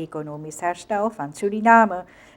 economisch herstel van Suriname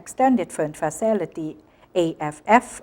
extended fund facility AFF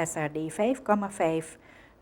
SRD 5,5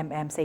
MMC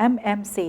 MMC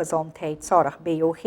gezondheid zorg BOG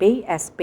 BSP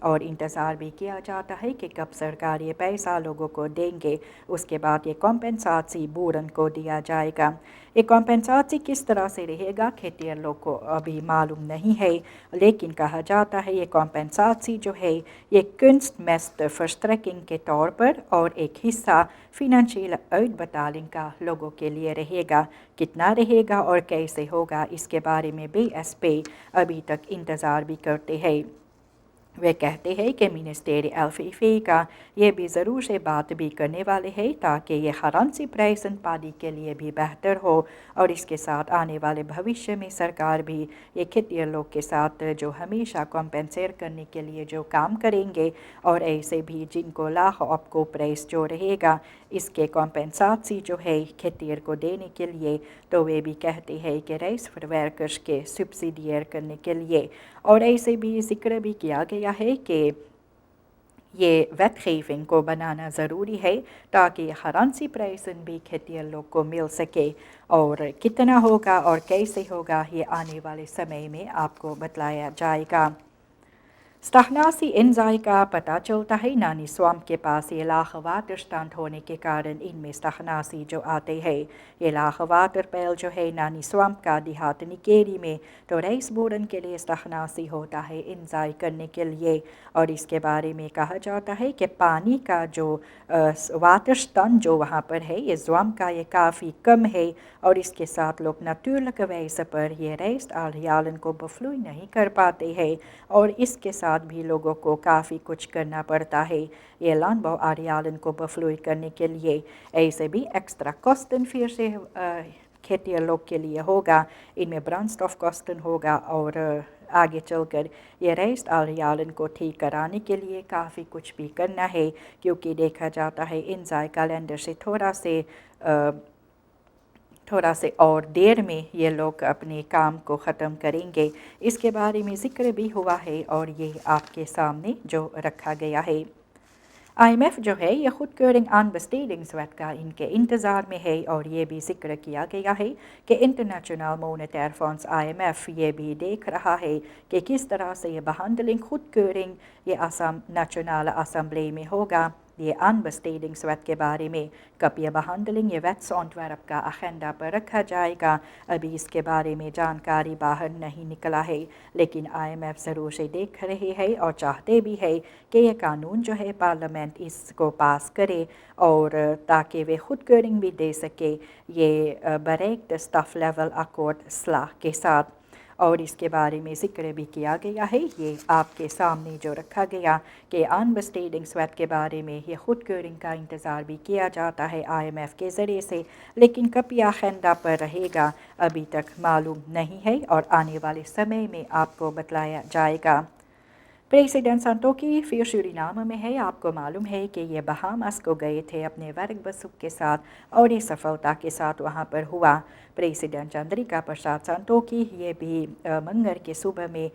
اور انتظار بھی کیا جاتا ہے کہ کب سرکار یہ پیسہ لوگوں کو دیں گے. اس کے بعد یہ کمپنساسی بورن کو دیا جائے گا. یہ کمپنساسی کس طرح سے رہے گا کھیتیار لوگ کو ابھی معلوم نہیں ہے، لیکن کہا جاتا ہے یہ کمپنساسی جو ہے یہ کنسٹ فرسٹرکنگ کے طور پر اور ایک حصہ فنانشیل ایڈ بتالنگ کا لوگوں کے لیے رہے گا. کتنا رہے گا اور کیسے ہوگا اس کے بارے میں بی ایس پی ابھی تک انتظار بھی کرتے ہیں. وہ کہتے ہیں کہ منسٹر الفیفی کا یہ بھی ضرور سے بات بھی کرنے والے ہیں تاکہ یہ کرنسی پرائسن پانی کے لیے بھی بہتر ہو اور اس کے ساتھ آنے والے بھوشیہ میں سرکار بھی یہ کھیتیار لوگ کے ساتھ جو ہمیشہ کمپنسیٹ کرنے کے لیے جو کام کریں گے اور ایسے بھی جن کو لاکھ آپ کو پرائس جو رہے گا اس کے کمپنساسی جو ہے کھیتیار کو دینے کے لیے. تو وہ بھی کہتے ہیں کہ رائس فار ورکرز کے سبسیڈیئر کرنے کے لیے اور ایسے بھی ذکر بھی کیا گیا ہے کہ یہ ویتخیفنگ کو بنانا ضروری ہے تاکہ کرنسی پرائسن بھی کھیتیار لوگ کو مل سکے. اور کتنا ہوگا اور کیسے ہوگا یہ آنے والے سمے میں آپ کو بتلایا جائے گا. ستاہناسی انزائی کا پتہ چلتا ہے نانی سوامپ کے پاس یہ لاکھ واٹر اسٹانٹ ہونے کے کارن ان میں ستاہناسی جو آتے ہیں. یہ لاکھ واٹر پیل جو ہے نانی سوامپ کا دیہات نکیری میں تو رائس بورن کے لیے ستاہناسی ہوتا ہے انزائی کرنے کے لیے. اور اس کے بارے میں کہا جاتا ہے کہ پانی کا جو واٹر اسٹان جو وہاں پر ہے یہ زوام کا یہ کافی کم ہے اور اس کے ساتھ لوگ ناتورلک ویس پر یہ ریسٹ آلیالن کو بفلوئی نہیں کر پاتے ہیں اور اس کے ساتھ بھی لوگوں کو کافی کچھ کرنا پڑتا ہے یہ لانبو آریالن کو بفلوئی کرنے کے لیے. ایسے بھی ایکسٹرا کاسٹن پھر سے کھیتیار لوگ کے لیے ہوگا. ان میں برانسٹ آف کاسٹن ہوگا اور آگے چل کر یہ ریسٹ آریالن کو ٹھیک کرانے کے لیے کافی کچھ بھی کرنا ہے کیونکہ دیکھا جاتا ہے انزائی کیلنڈر سے تھوڑا سے اور دیر میں یہ لوگ اپنے کام کو ختم کریں گے. اس کے بارے میں ذکر بھی ہوا ہے اور یہ آپ کے سامنے جو رکھا گیا ہے. آئی ایم ایف جو ہے یہ خود کیورنگ آن بسٹیڈنگ سویٹ کا ان کے انتظار میں ہے اور یہ بھی ذکر کیا گیا ہے کہ international monetary funds I M F یہ بھی دیکھ رہا ہے کہ کس طرح سے یہ بہانڈلنگ خود کیورنگ یہ نیشنل اسمبلی میں ہوگا. یہ آن بسٹیڈنگ سویٹ کے بارے میں کب یہ بہانڈلنگ یہ ویٹس آنٹورپ کا ایجنڈا پر رکھا جائے گا ابھی اس کے بارے میں جانکاری باہر نہیں نکلا ہے لیکن آئی ایم ایف ضرور سے دیکھ رہے ہے اور چاہتے بھی ہے کہ یہ قانون جو ہے پارلیمنٹ اس کو پاس کرے اور تاکہ وہ خود کیورنگ بھی دے سکے یہ break the staff level accord صلاح کے ساتھ. اور اس کے بارے میں ذکر بھی کیا گیا ہے یہ آپ کے سامنے جو رکھا گیا کہ آن بسٹیڈنگ سویٹ کے بارے میں یہ خود کیورنگ کا انتظار بھی کیا جاتا ہے آئی ایم ایف کے ذریعے سے لیکن کب یہ ایجنڈا پر رہے گا ابھی تک معلوم نہیں ہے اور آنے والے سمے میں آپ کو بتلایا جائے گا. پریزیڈنٹ سانٹوکی پھر سورینام میں ہے. آپ کو معلوم ہے کہ یہ بہاماس کو گئے تھے اپنے ورک بسوک کے ساتھ اور یہ سفلتا کے ساتھ وہاں پر ہوا. پریزیڈنٹ چندریکا پرساد سانٹوکی یہ بھی منگل کے صبح میں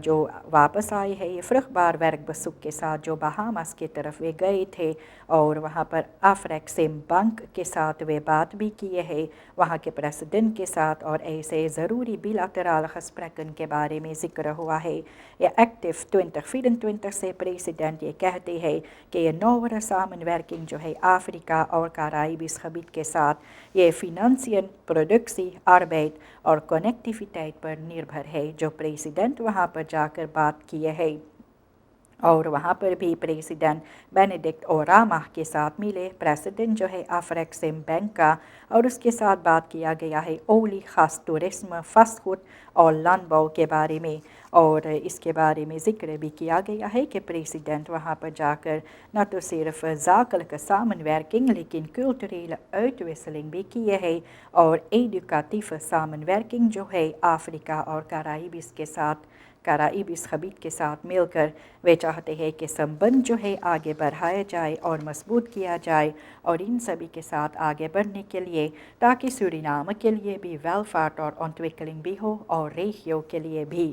جو واپس آئے ہیں یہ فرخبار ورک بسوک کے ساتھ جو بہاماس کی طرف وہ گئے تھے اور وہاں پر افریکسم بینک کے ساتھ وہ بات بھی کیے ہیں وہاں کے پریزیڈنٹ کے ساتھ اور ایسے ضروری بلاترال خسپرکن کے بارے میں ذکر ہوا ہے. یہ ایکٹیو 2024 سے پریزیڈنٹ یہ کہتے ہیں کہ یہ نوور سامن ورکنگ جو ہے افریقہ اور کارائبس خبیت کے ساتھ یہ فینانسین پروڈکسی آربیٹ اور کنیکٹیویٹی پر نربھر ہے جو پریزیڈنٹ وہاں پر جا کر بات کیے ہیں اور وہاں پر بھی پریزیڈنٹ بینیڈکٹ اوراما کے ساتھ ملے. پریزیڈنٹ جو ہے افریکسم بینک کا اور اس کے ساتھ بات کیا گیا ہے اولی خاص ٹورزم فاسٹ فوڈ اور لانبو کے بارے میں اور اس کے بارے میں ذکر بھی کیا گیا ہے کہ پریزیڈنٹ وہاں پر جا کر نہ تو صرف ذاکل کا سامن ورکنگ لیکن کلچرل ارتھ ویسلنگ بھی کیے ہیں اور ایڈوکیٹیو سامن ورکنگ جو ہے افریقہ اور کارائبس خبیت کے ساتھ مل کر وہ چاہتے ہیں کہ سمبند جو ہے آگے بڑھایا جائے اور مضبوط کیا جائے اور ان سبھی کے ساتھ آگے بڑھنے کے لیے تاکہ سورینام کے لیے بھی ویلفیئر اور انٹویکلنگ بھی ہو اور ریشیو کے لیے بھی.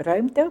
ruimte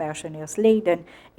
personeelsleden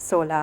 16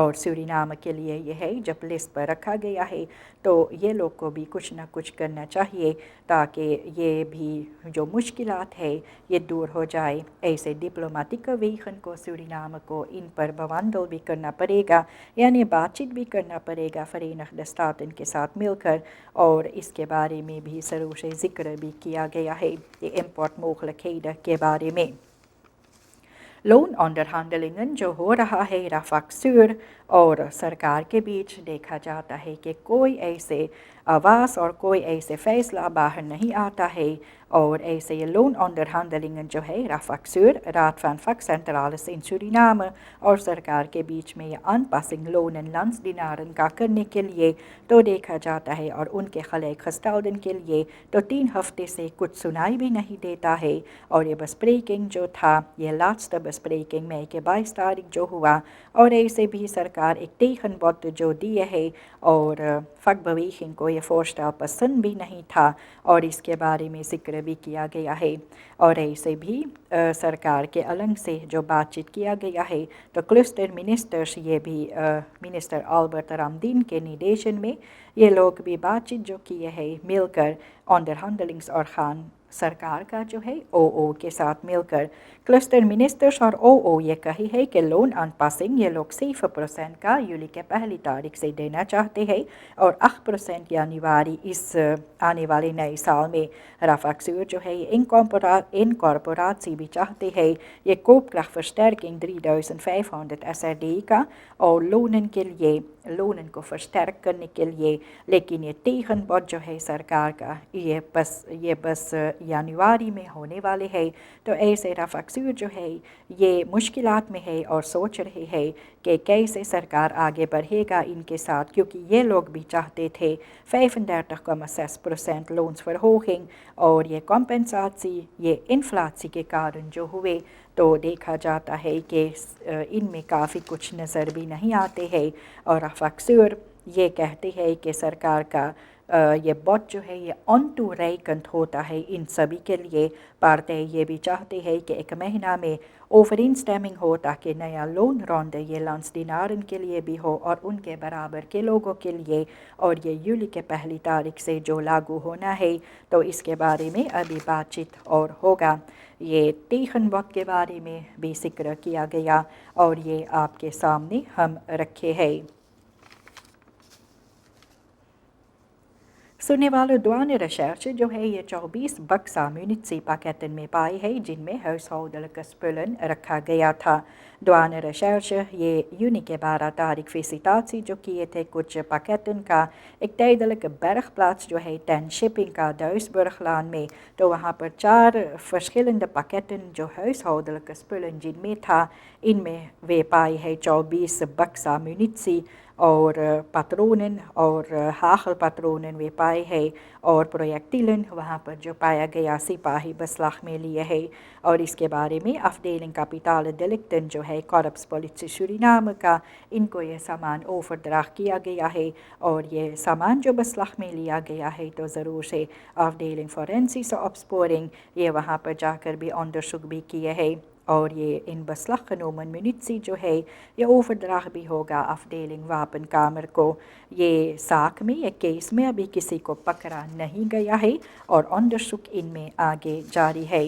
اور سورینام کے لیے یہ ہے جب لسٹ پر رکھا گیا ہے تو یہ لوگ کو بھی کچھ نہ کچھ کرنا چاہیے تاکہ یہ بھی جو مشکلات ہے یہ دور ہو جائے. ایسے ڈپلومیٹک ویژن کو سورینام کو ان پر بوندل بھی کرنا پڑے گا، یعنی بات چیت بھی کرنا پڑے گا فرینگد اسٹاٹن کے ساتھ مل کر، اور اس کے بارے میں بھی ضرور سے ذکر بھی کیا گیا ہے یہ امپورٹ mogelijkheden کے بارے میں. لونonderhandelingen جو ہو رہا ہے رفاق سور اور سرکار کے بیچ، دیکھا جاتا ہے کہ کوئی ایسے آواز اور کوئی ایسے فیصلہ باہر نہیں آتا ہے، اور ایسے یہ لونonderhandelingen جو ہے رفاق سور رات van Vak Centrales in Suriname اور سرکار کے بیچ میں یہ aanpassing lonen landsdienaren کا کرنے کے لیے تو دیکھا جاتا ہے، اور ان کے خلق خستاؤدن کے لیے تو 3 ہفتے سے کچھ سنائی بھی نہیں دیتا ہے. اور یہ بسپریکنگ جو تھا یہ لاسٹ بسپریکنگ مئی کے 22 تاریخ جو ہوا، اور ایسے بھی سرکار ایک تیخن بوت جو دیے ہے، اور فق بویخن کو یہ فورسٹال پسند بھی نہیں تھا، اور اس کے بارے میں ذکر بھی کیا گیا ہے. اور ایسے بھی سرکار کے النگ سے جو بات چیت کیا گیا ہے تو کلسٹر منسٹرز یہ بھی منسٹر آلبرٹ رامدین کے نیدیشن میں یہ لوگ بھی بات چیت جو کیے ہے مل کر onderhandelings orgaan سرکار کا جو ہے او کے ساتھ مل کر. کلسٹر منسٹرز اور او یہ کہی ہے کہ لون aanpassing یہ لوگ 6% کا یولی کے 1 تاریخ سے دینا چاہتے ہیں، اور 8% جنوری اس آنے والے نئے سال میں. رفاق سور جو ہے انکارپوراسی بھی چاہتے ہیں یہ کوپکراft versterking 3500 SRD کا، اور لونن کے لیے لونن کو فرسٹرک کرنے کے لیے، لیکن یہ تیخن بوت جو ہے سرکار کا یہ بس جنوری میں ہونے والے ہے. تو ایسے رفاق سور جو ہے یہ مشکلات میں ہے اور سوچ رہے ہے کہ کیسے سرکار آگے بڑھے گا ان کے ساتھ، کیونکہ یہ لوگ بھی چاہتے تھے 35,6% لونز verhoging، اور یہ کمپنساسی یہ انفلاسی کے کارن جو ہوئے تو دیکھا جاتا ہے کہ ان میں کافی کچھ نظر بھی نہیں آتے ہیں. اور رفاق سور یہ کہتے ہیں کہ سرکار کا یہ بوت جو ہے یہ آن ٹو ریکنٹ ہوتا ہے ان سبھی کے لیے. پارٹی یہ بھی چاہتے ہیں کہ 1 مہینہ میں اوورینسٹیمنگ ہو تاکہ نیا لون راؤنڈ یہ لانسڈینارن کے لیے بھی ہو اور ان کے برابر کے لوگوں کے لیے، اور یہ یولی کے 1 تاریخ سے جو لاگو ہونا ہے تو اس کے بارے میں ابھی بات چیت اور ہوگا. یہ تیخن بوت کے بارے میں بھی ذکر کیا گیا اور یہ آپ کے سامنے ہم رکھے ہیں. سننے والوں دوان ریسرچ جو ہے یہ 24 بکسا میونٹسی پاکیٹن میں پائے ہے جن میں huishoudelijke spullen رکھا گیا تھا. دوان ریسرچ یہ یونی کے 12 تاریخ ویسیٹاسی جو کیے تھے کچھ پاکیٹن کا ایک tijdelijk bergplaats جو ہے 10 شپنگ کا Duisburglaan میں، تو وہاں پر 4 verschillende pakketten جو huishoudelijke spullen جن میں تھا ان میں وہ پائے ہے 24 بکسا میونٹسی اور پاترونن اور ہاخل پاترونن وہ پائے ہے، اور پرویکٹیلن وہاں پر جو پایا گیا سپاہی بسلاخ میں لیے ہے. اور اس کے بارے میں افڈیلنگ کاپیٹال ڈیلکٹن جو ہے کارپس پولیسی سورینام کا ان کو یہ سامان اوفر دراخت کیا گیا ہے، اور یہ سامان جو بسلاخ میں لیا گیا ہے تو ضرور سے افڈیلنگ فورینسس آپسپورنگ یہ وہاں پر جا کر بھی اندرسک بھی کیے ہے، اور یہ ان بسلخ نومن منٹسی جو ہے یہ اوفر دراخت بھی ہوگا افڈیلنگ واپن کامر کو. یہ ساکھ میں یا کیس میں ابھی کسی کو پکڑا نہیں گیا ہے اور اندرسک ان میں آگے جاری ہے.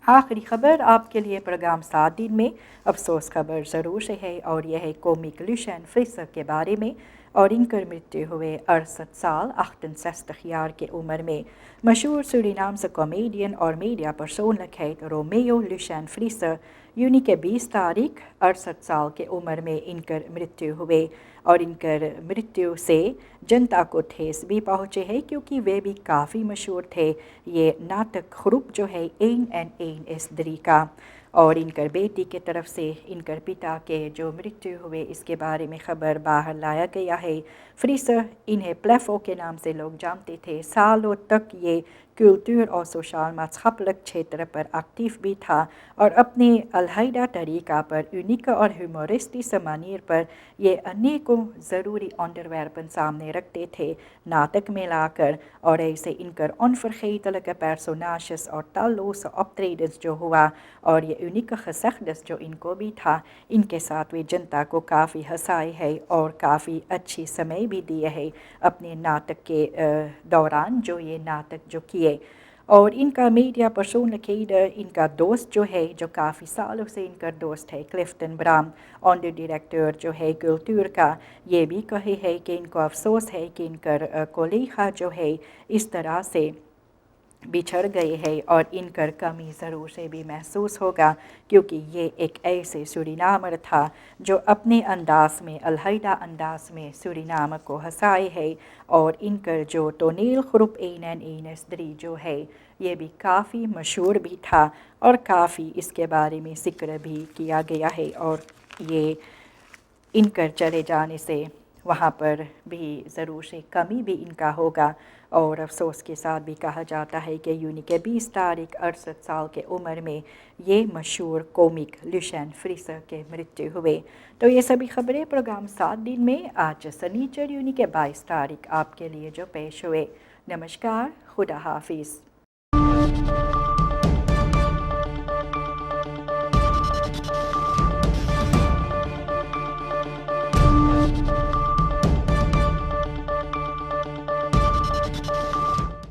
آخری خبر آپ کے لیے پروگرام 7 دن میں افسوس خبر ضرور سے ہے، اور یہ ہے کومک لوشین فریسر کے بارے میں، اور ان کی مرتیو ہوئے 68 سال 68 یار کے عمر میں. مشہور سورینام سے کامیڈین اور میڈیا پرسونلک ہے رومیو لوشین فریسر یونی کے 20 تاریخ 68 سال کے عمر میں ان کی مرتیو ہوئے، اور ان کی مرتیو سے جنتا کو ٹھیس بھی پہنچے ہے کیونکہ وہ بھی کافی مشہور تھے. یہ ناٹک گروپ جو ہے این اینڈ این ایس دری کا، اور ان کی بیٹی کی طرف سے ان کے پتا کے جو مرتیو ہوئے اس کے بارے میں خبر باہر لایا گیا ہے. فریسر انہیں پلیفو کے نام سے لوگ جانتے تھے. سالوں تک یہ کلچر اور سوشل مذہبلک چھیتر پر ایکٹیو بھی تھا اور اپنے علیحدہ طریقہ پر یونیک اور ہیومورسٹی سمانیر پر یہ انیکوں ضروری انڈرویرپن سامنے رکھتے تھے ناٹک میں لا کر اور ایسے ان کر انفرخیتلک پرسوناشس اور تالوس اپتریڈس جو ہوا اور یہ یونیک خسخدس جو ان کو بھی تھا ان کے ساتھ وہ جنتا کو کافی ہنسائے ہے اور کافی اچھی سمے بھی دیے ہے اپنے ناٹک کے دوران جو یہ ناٹک جو کیے اور ان کا میڈیا پرسونلکیڈر ان کا دوست جو ہے جو کافی سالوں سے ان کا دوست ہے کلفٹن برام آنڈر ڈائریکٹر جو ہے کلچر کا یہ بھی کہے ہے کہ ان کو افسوس ہے کہ ان کا کولیخا جو ہے اس طرح سے بچھڑ گئے ہے اور ان کر کمی ضرور سے بھی محسوس ہوگا کیونکہ یہ ایک ایسے سورینامر تھا جو اپنے انداز میں علیحدہ انداز میں سورینام کو ہنسائے ہے اور ان کر جو ٹونیل خروپ اینن اینس دری جو ہے یہ بھی کافی مشہور بھی تھا اور کافی اس کے بارے میں ذکر بھی کیا گیا ہے اور یہ ان کر چلے جانے سے وہاں پر بھی ضرور سے کمی بھی ان کا ہوگا اور افسوس کے ساتھ بھی کہا جاتا ہے کہ یونی کے 20 تاریخ 68 سال کے عمر میں یہ مشہور کومک لیوشین فریسر کے مرتیو ہوئے تو یہ سبھی خبریں پروگرام 7 دن میں آج سنیچر یونی کے 22 تاریخ آپ کے لیے جو پیش ہوئے نمسکار خدا حافظ